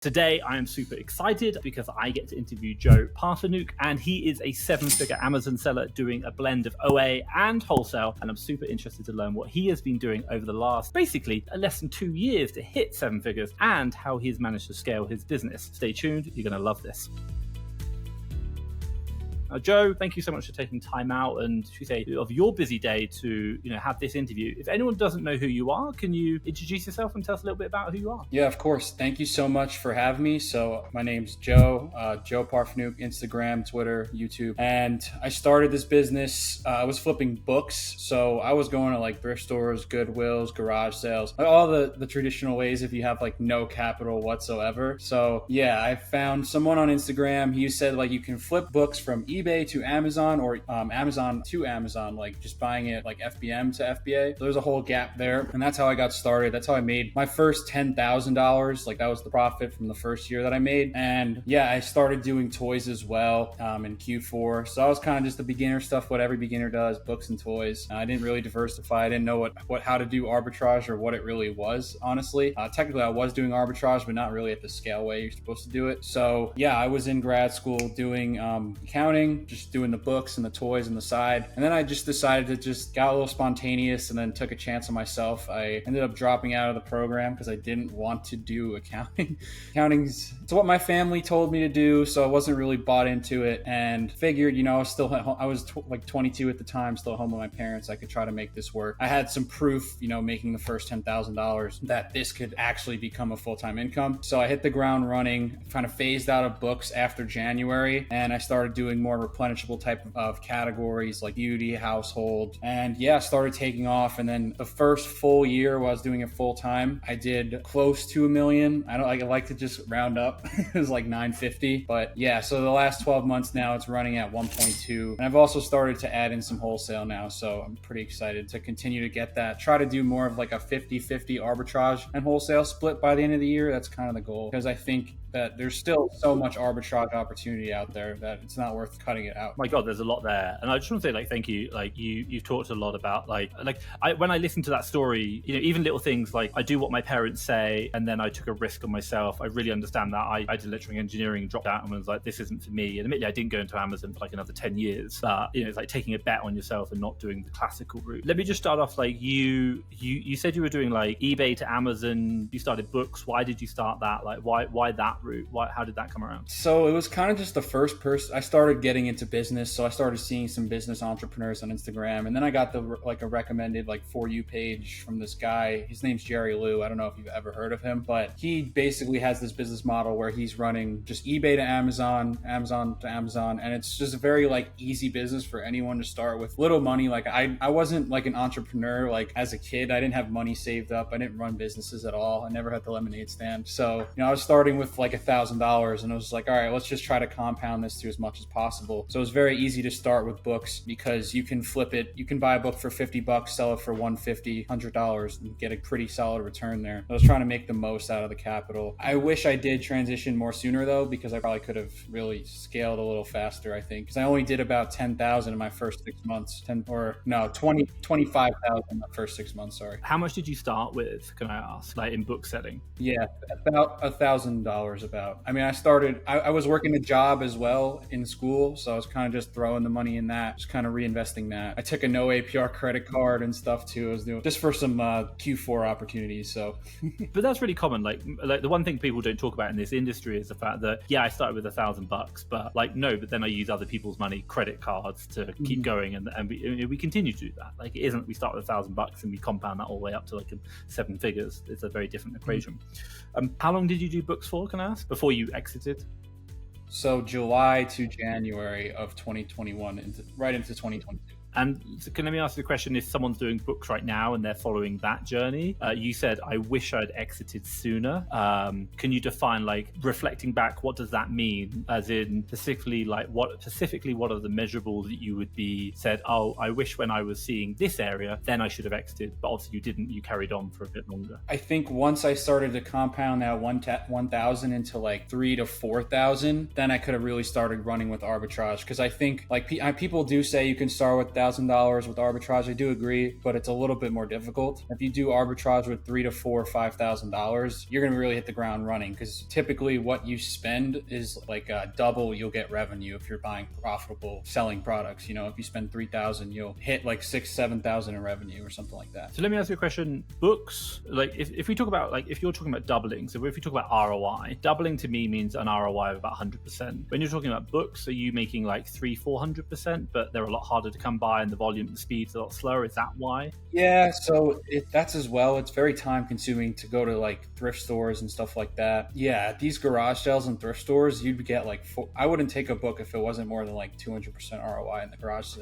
Today, I am super excited because I get to interview Joe Parfanuk, and he is a seven-figure Amazon seller doing a blend of OA and wholesale, and I'm super interested to learn what he has been doing over the last, basically, less than 2 years to hit seven figures, and how he's managed to scale his business. Stay tuned, you're going to love this. Joe, thank you so much for taking time out and, should we say, of your busy day to have this interview. If anyone doesn't know who you are, can you introduce yourself and tell us a little bit about who you are? Yeah, of course. Thank you so much for having me. So my name's Joe, Joe Parfanuk, Instagram, Twitter, YouTube. And I started this business. I was flipping books. So I was going to like thrift stores, Goodwills, garage sales, like all the traditional ways if you have like no capital whatsoever. So yeah, I found someone on Instagram. He said like you can flip books from eBay to Amazon or Amazon to Amazon, like just buying it like FBM to FBA. So there's a whole gap there. And that's how I got started. That's how I made my first $10,000. Like that was the profit from the first year that I made. And yeah, I started doing toys as well in Q4. So I was kind of just the beginner stuff, what every beginner does, books and toys. I didn't really diversify. I didn't know how to do arbitrage or what it really was, honestly. Technically, I was doing arbitrage, but not really at the scale way you're supposed to do it. So yeah, I was in grad school doing accounting, just doing the books and the toys on the side. And then I just decided to just got a little spontaneous and then took a chance on myself. I ended up dropping out of the program because I didn't want to do accounting. Accounting's it's what my family told me to do, so I wasn't really bought into it and figured, I was still at home. I was like 22 at the time, still home with my parents. I could try to make this work. I had some proof, making the first $10,000 that this could actually become a full-time income. So I hit the ground running, kind of phased out of books after January, and I started doing more replenishable type of categories like beauty, household, and yeah, started taking off. And then the first full year while I was doing it full time, I did close to $1 million. I like to just round up. It was like 950, but yeah, so the last 12 months now it's running at 1.2. And I've also started to add in some wholesale now, so I'm pretty excited to continue to get that. Try to do more of like a 50-50 arbitrage and wholesale split by the end of the year. That's kind of the goal, because I think that there's still so much arbitrage opportunity out there that it's not worth cutting it out. My God, there's a lot there. And I just want to say, thank you. You've talked a lot about when I listened to that story, even little things like I do what my parents say, and then I took a risk on myself. I really understand that. I did electrical engineering, dropped out and was like, this isn't for me. And admittedly, I didn't go into Amazon for like another 10 years. But, it's like taking a bet on yourself and not doing the classical route. Let me just start off you said you were doing like eBay to Amazon. You started books. Why did you start that? Like, why that route? How did that come around? So it was kind of just the first person. I started getting into business, so I started seeing some business entrepreneurs on Instagram, and then I got a recommended For You page from this guy. His name's Jerry Liu. I don't know if you've ever heard of him, but he basically has this business model where he's running just eBay to Amazon, Amazon to Amazon, and it's just a very easy business for anyone to start with little money. I wasn't an entrepreneur as a kid. I didn't have money saved up. I didn't run businesses at all. I never had the lemonade stand. So I was starting with $1,000, and I was like, all right, let's just try to compound this to as much as possible. So it's very easy to start with books because you can flip it. You can buy a book for $50, sell it for $150, $100, and get a pretty solid return there. I was trying to make the most out of the capital. I wish I did transition more sooner though, because I probably could have really scaled a little faster, I think, because I only did about 10,000 in my first 6 months, 25,000 in the first 6 months, sorry. How much did you start with, can I ask, in book setting? Yeah, about $1,000 about. I mean, I was working a job as well in school, so I was kind of just throwing the money in that, just kind of reinvesting that. I took a no APR credit card and stuff too. I was doing just for some Q4 opportunities. So, but that's really common. Like the one thing people don't talk about in this industry is the fact that I started with $1,000, but but then I use other people's money, credit cards, to keep going, and we continue to do that. It isn't we start with $1,000 and we compound that all the way up to seven figures. It's a very different equation. How long did you do books for, can I ask, before you exited? So July to January of 2021, right into 2022. And so let me ask you the question, if someone's doing books right now and they're following that journey, you said, I wish I'd exited sooner. Can you define, reflecting back, what does that mean? As in specifically, what are the measurables that you would be said, oh, I wish when I was seeing this area, then I should have exited, but obviously you didn't, you carried on for a bit longer. I think once I started to compound that 1,000 into 3,000 to 4,000, then I could have really started running with arbitrage. Because I think people do say you can start with $4,000 with arbitrage. I do agree, but it's a little bit more difficult. If you do arbitrage with $3,000 to $4,000 or $5,000, you're going to really hit the ground running, because typically what you spend is like double you'll get revenue if you're buying profitable selling products. You know, if you spend $3,000, you'll hit like $6,000-7,000 in revenue or something like that. So let me ask you a question. Books, like if we talk about, like, if you're talking about doubling, so if we talk about ROI, doubling to me means an ROI of about 100%. When you're talking about books, are you making like 300-400%, but they're a lot harder to come by and the volume and speed's a lot slower? Is that why? Yeah, so that's as well. It's very time consuming to go to like thrift stores and stuff like that. Yeah, these garage sales and thrift stores, you'd get like I wouldn't take a book if it wasn't more than like 200% ROI in the garage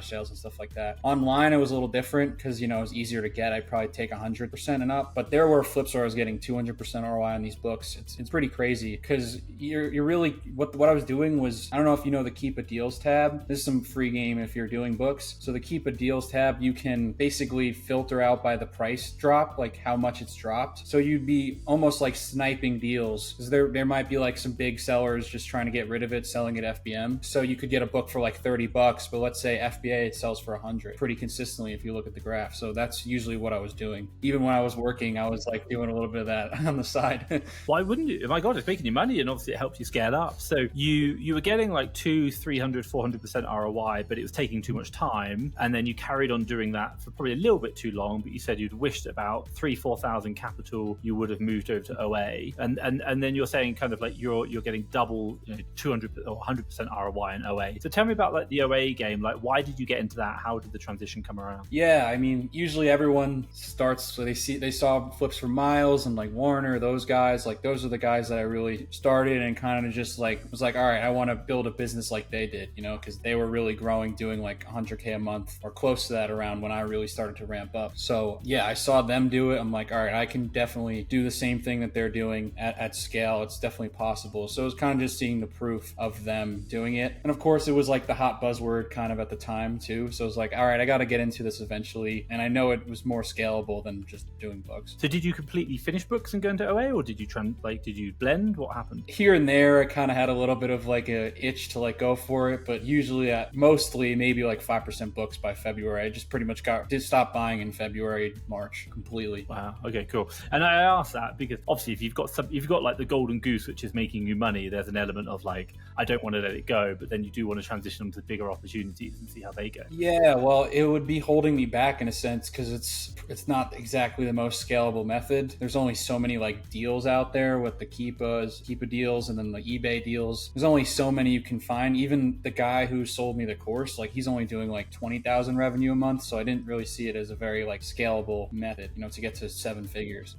sales and stuff like that. Online, it was a little different because, you know, it was easier to get. I'd probably take 100% and up, but there were flips where I was getting 200% ROI on these books. It's pretty crazy, because you're really what I was doing was, I don't know if you know the Keep a Deals tab. This is some free game if you're doing books. So the Keep a Deals tab, you can basically filter out by the price drop, like how much it's dropped. So you'd be almost like sniping deals, because there might be like some big sellers just trying to get rid of it, selling at FBM. So you could get a book for like $30, but let's say FBA it sells for 100 pretty consistently if you look at the graph. So that's usually what I was doing. Even when I was working, I was like doing a little bit of that on the side. Why wouldn't you? Oh my God, it's making you money, and obviously it helps you scale up. So you were getting like 200-300-400% ROI, but it was taking too much time, and then you carried on doing that for probably a little bit too long. But you said you'd wished about 3,000-4,000 capital you would have moved over to OA, and then you're saying kind of like you're getting double, 200 or 100% ROI in OA. So tell me about like the OA game. Like, why did you get into that? How did the transition come around? Yeah, I mean, usually everyone starts, so they saw flips from Miles and like Warner, those guys, like those are the guys that I really started and kind of just like was like, all right, I want to build a business like they did, because they were really growing, doing like 100K a month or close to that around when I really started to ramp up. So yeah, I saw them do it. I'm like, all right, I can definitely do the same thing that they're doing at scale. It's definitely possible. So it was kind of just seeing the proof of them doing it. And of course, it was like the hot buzzword kind of at the time too. So it was like, all right, I got to get into this eventually. And I know it was more scalable than just doing books. So did you completely finish books and go into OA, or did you did you blend? What happened? Here and there, I kind of had a little bit of like a itch to like go for it, but usually mostly maybe like 5% books by February. I just pretty much did stop buying in February, March completely. Wow. Okay, cool. And I asked that because obviously if you've got like the golden goose, which is making you money, there's an element of like, I don't want to let it go, but then you do want to transition them to bigger opportunities and see how they go. Yeah, well, it would be holding me back in a sense, because it's not exactly the most scalable method. There's only so many like deals out there with the Keepa deals and then the eBay deals. There's only so many you can find. Even the guy who sold me the course, like he's only doing like 20,000 revenue a month. So I didn't really see it as a very like scalable method, to get to 7 figures.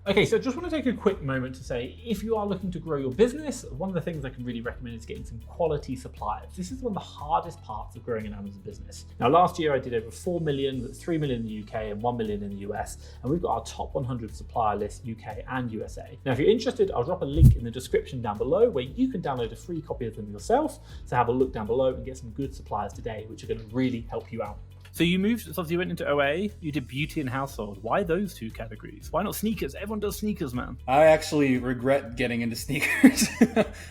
Okay, so I just want to take a quick moment to say, if you are looking to grow your business, one of the things I can really recommend is getting some quality suppliers. This is one of the hardest parts of growing an Amazon business. Now, last year I did over 4 million, that's 3 million in the UK and 1 million in the US, and we've got our top 100 supplier list, UK and USA. Now, if you're interested, I'll drop a link in the description down below where you can download a free copy of them yourself. So have a look down below and get some good suppliers today, which are going to really help you out. So you went into OA, you did beauty and household. Why those two categories? Why not sneakers? Everyone does sneakers, man. I actually regret getting into sneakers.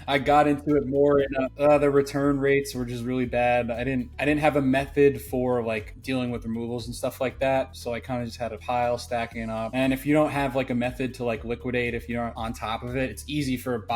I got into it more in the return rates were just really bad. I didn't have a method for like dealing with removals and stuff like that. So I kind of just had a pile stacking up. And if you don't have like a method to like liquidate, if you aren't on top of it, it's easy for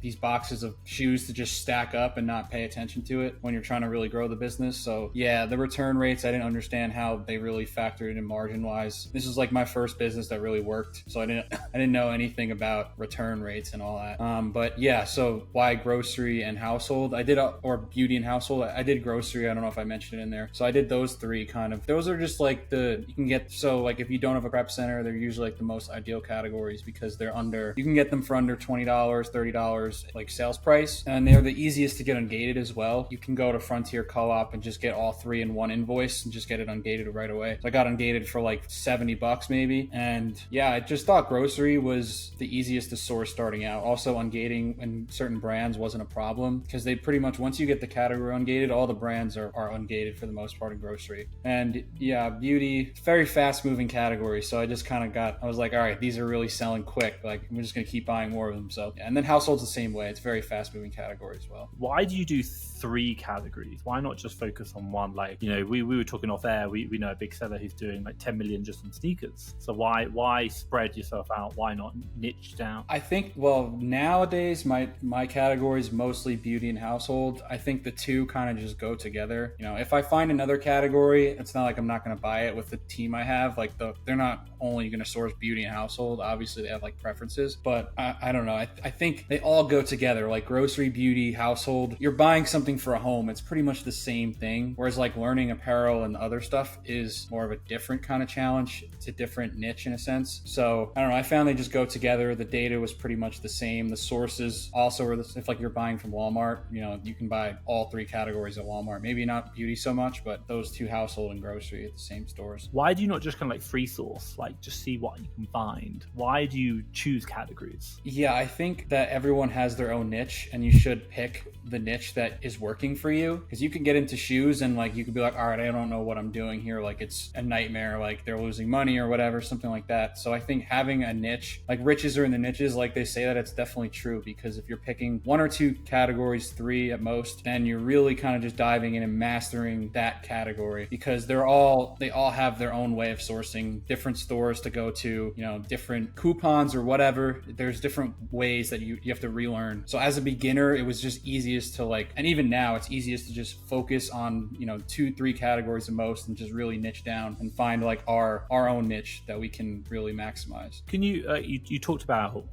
these boxes of shoes to just stack up and not pay attention to it when you're trying to really grow the business. So yeah, the return rates, I didn't understand how they really factored in margin wise. This was like my first business that really worked, so I didn't know anything about return rates and all that. But yeah, so why grocery and household? Or beauty and household. I did grocery. I don't know if I mentioned it in there. So I did those three kind of. Those are just like you can get. So like if you don't have a prep center, they're usually like the most ideal categories because you can get them for under $20, $30 like sales price, and they're the easiest to get ungated as well. You can go to Frontier Co-op and just get all three in one invoice and just get it ungated right away. So I got ungated for like $70 maybe. And yeah, I just thought grocery was the easiest to source starting out. Also, ungating in certain brands wasn't a problem because they pretty much, once you get the category ungated, all the brands are ungated for the most part in grocery. And yeah, beauty, very fast moving category. So I just kind of I was like, all right, these are really selling quick. Like, I'm just going to keep buying more of them. So yeah. And then household's the same way. It's very fast moving category as well. Why do you do 3 categories? Why not just focus on one? Like, you know, we were talking off air, we know a big seller who's doing like 10 million just on sneakers. So why spread yourself out? Why not niche down? I think, well, nowadays my category is mostly beauty and household. I think the two kind of just go together. You know, if I find another category, it's not like I'm not going to buy it with the team I have. Like, they're not only going to source beauty and household. Obviously they have like preferences, but I don't know. I think they all go together. Like grocery, beauty, household, you're buying something for a home. It's pretty much the same thing. Whereas like learning apparel and other stuff is more of a different kind of challenge. It's a different niche in a sense. So I don't know. I found they just go together. The data was pretty much the same. The sources also were if like you're buying from Walmart, you know, you can buy all 3 categories at Walmart. Maybe not beauty so much, but those 2, household and grocery, at the same stores. Why do you not just kind of like free source, like just see what you can find? Why do you choose categories? Yeah, I think that everyone has their own niche and you should pick the niche that is working for you, because you can get into shoes and like you could be like, all right, I don't know what I'm doing here, like it's a nightmare, like they're losing money or whatever, something like that. So I think having a niche, like riches are in the niches, like they say, that it's definitely true, because if you're picking 1 or 2 categories, 3 at most, then you're really kind of just diving in and mastering that category, because they all have their own way of sourcing, different stores to go to, you know, different coupons or whatever. There's different ways that you have to relearn. So as a beginner, it was just easiest to like, and even now it's easiest to just focus on, you know, 2-3 categories at most and just really niche down and find like our own niche that we can really maximize. Can you you talked about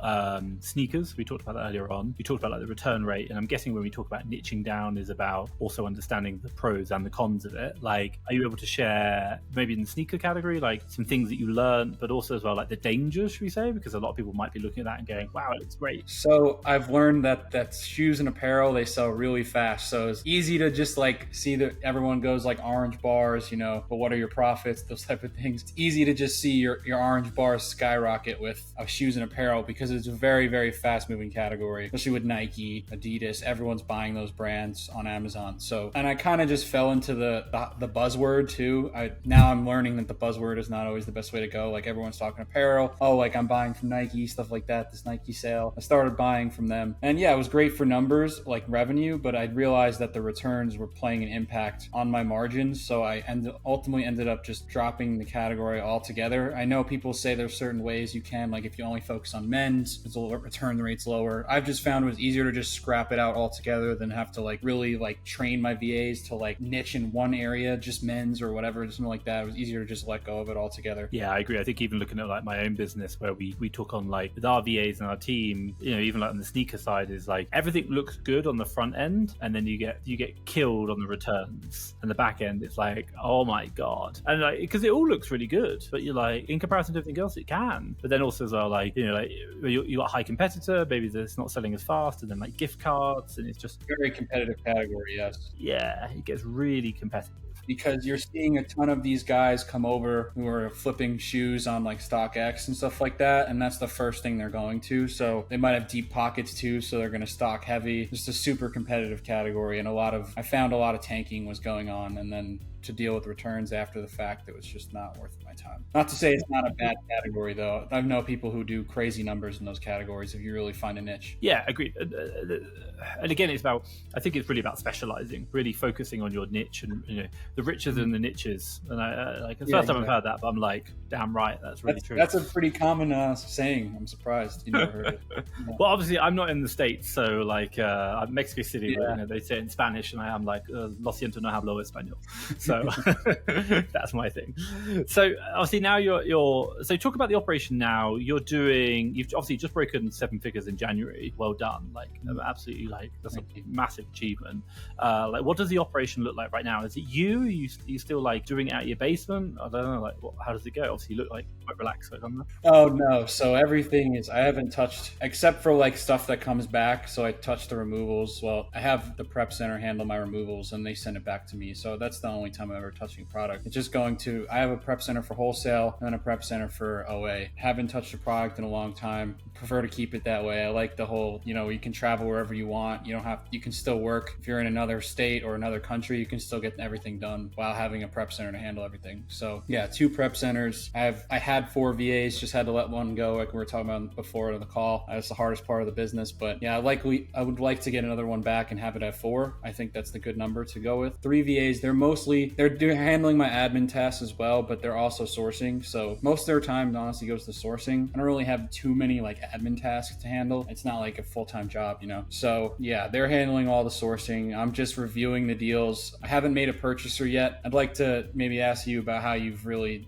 sneakers, we talked about that earlier on, you talked about like the return rate, and I'm guessing when we talk about niching down is about also understanding the pros and the cons of it. Like, are you able to share maybe in the sneaker category like some things that you learned, but also as well like the dangers, should we say, because a lot of people might be looking at that and going, wow, it looks great. So I've learned that shoes and apparel, they sell really fast, so it's easy to just like see that everyone goes like orange bars, you know, but what are your profits, those type of things. It's easy to just see your orange bars skyrocket with shoes and apparel, because it's a very, very fast moving category, especially with Nike, Adidas. Everyone's buying those brands on Amazon. So, and I kind of just fell into the buzzword too. Now I'm learning that the buzzword is not always the best way to go. Like everyone's talking apparel, oh, like I'm buying from Nike, stuff like that, this Nike sale. I started buying from them, and yeah, it was great for numbers like revenue, but I realized that the returns were playing an impact on my margins. So I ultimately ended up just dropping the category altogether. I know people say there's certain ways you can, like if you only focus on men's, it's a return rate's lower. I've just found it was easier to just scrap it out altogether than have to like really like train my VAs to like niche in one area, just men's or whatever, something like that. It was easier to just let go of it altogether. Yeah, I agree. I think even looking at like my own business where we took on like with our VAs and our team, you know, even like on the sneaker side is like everything looks good on the front end, and then you get killed on the returns, and the back end it's like, oh my god. And like, because it all looks really good, but you're like, in comparison to everything else it can, but then also as well, like, you know, like you got a high competitor, maybe it's not selling as fast, and then like gift cards, and it's just very competitive category. Yes, yeah, it gets really competitive, because you're seeing a ton of these guys come over who are flipping shoes on like StockX and stuff like that, and that's the first thing they're going to. So they might have deep pockets too, so they're going to stock heavy. Just a super competitive category, and I found a lot of tanking was going on, and then to deal with returns after the fact, it was just not worth my time. Not to say it's not a bad category though. I know people who do crazy numbers in those categories if you really find a niche. Yeah, agreed. And again, I think it's really about specializing, really focusing on your niche, and you know, the riches and the niches. And I like the first time I've heard that, but I'm like, damn right, that's really true. That's a pretty common saying. I'm surprised you never heard it. Yeah. Well, obviously I'm not in the States, so like I'm Mexico City, you know, they say it in Spanish, and I am like, lo siento, no hablo español. So that's my thing. So obviously now so talk about the operation now. You've obviously just broken 7 figures in January. Well done. Like absolutely, like that's a massive achievement. Like what does the operation look like right now? Is it you? Are you still like doing it out of your basement? I don't know, like how does it go? Obviously you look like quite relaxed. Like, oh no, so everything I haven't touched except for like stuff that comes back. So I touched the removals. Well, I have the prep center handle my removals and they send it back to me. So that's the only time I'm ever touching a product. It's just going to, I have a prep center for wholesale and then a prep center for OA. Haven't touched a product in a long time. Prefer to keep it that way. I like the whole, you can travel wherever you want. You can still work. If you're in another state or another country, you can still get everything done while having a prep center to handle everything. So yeah, 2 prep centers. I had 4 VAs, just had to let one go, like we were talking about before on the call. That's the hardest part of the business, but yeah, I would like to get another one back and have it at 4. I think that's the good number to go with. 3 VAs, they're handling my admin tasks as well, but they're also sourcing. So most of their time honestly goes to sourcing. I don't really have too many like admin tasks to handle. It's not like a full-time job, So yeah, they're handling all the sourcing. I'm just reviewing the deals. I haven't made a purchaser yet. I'd like to maybe ask you about how you've really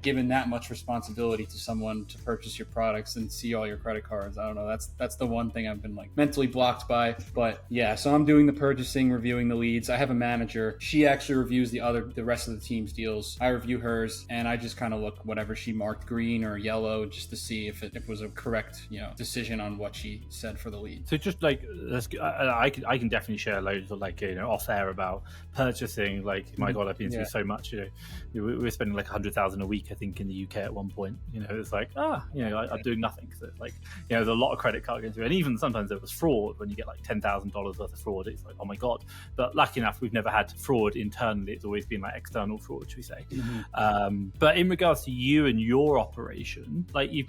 given that much responsibility to someone to purchase your products and see all your credit cards. I don't know. That's the one thing I've been like mentally blocked by. But yeah, so I'm doing the purchasing, reviewing the leads. I have a manager. She actually reviews the rest of the team's deals. I review hers, and I just kind of look whatever she marked green or yellow just to see if it was a correct decision on what she said for the lead. So just like I can definitely share loads of off air about purchasing. Like my God, I've been through so much. We were spending like 100,000 a week, I think, in the UK at one point. It's like I'm doing nothing because there's a lot of credit card going through, and even sometimes there was fraud when you get like $10,000 worth of fraud. It's like, oh my God. But lucky enough, we've never had fraud internally. It's always been like external fraud, should we say? But in regards to you and your operation, like you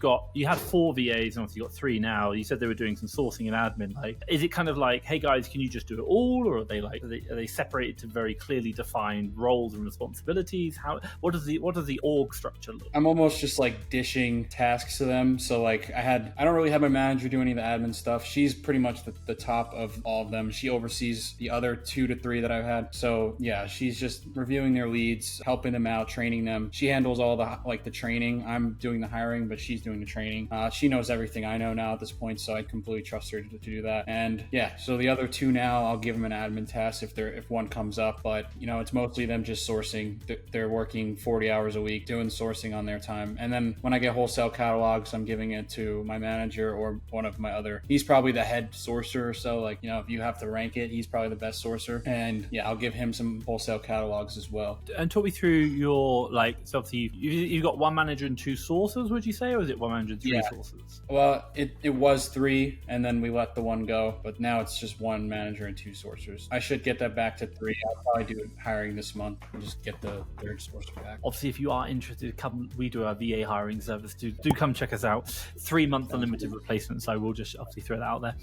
had 4 VAs and obviously you got 3 now. You said they were doing some sourcing and admin. Like, is it kind of like, hey guys, can you just do it all, or are they separated to very clearly defined roles and responsibilities? What does the org structure look? I'm almost just like dishing tasks to them. So like I don't really have my manager do any of the admin stuff. She's pretty much the top of all of them. She oversees the other 2 to 3 that I've had. So yeah, she's just reviewing their leads, helping them out, training them. She handles all the training. I'm doing the hiring, but she's doing the training. She knows everything I know now at this point, so I completely trust her to do that. And yeah, so the other 2 now, I'll give them an admin task if one comes up, but it's mostly them just sourcing. They're working 40 hours a week doing sourcing on their time. And then when I get wholesale catalogs, I'm giving it to my manager or one of my other, he's probably the head sourcer. So like, if you have to rank it, he's probably the best sourcer. And yeah, I'll give him some wholesale catalogs as well. And talk me through your, so obviously you've got 1 manager and 2 sourcers, would you say, or is it 1 manager and 3 sourcers? Well, it was 3 and then we let the 1 go, but now it's just 1 manager and 2 sourcers. I should get that back to 3. I'll probably do hiring this month and just get the 3rd sourcer back. Obviously, if you are interested, we do our VA hiring service. Do come check us out. 3-month unlimited replacements. I will just obviously throw that out there.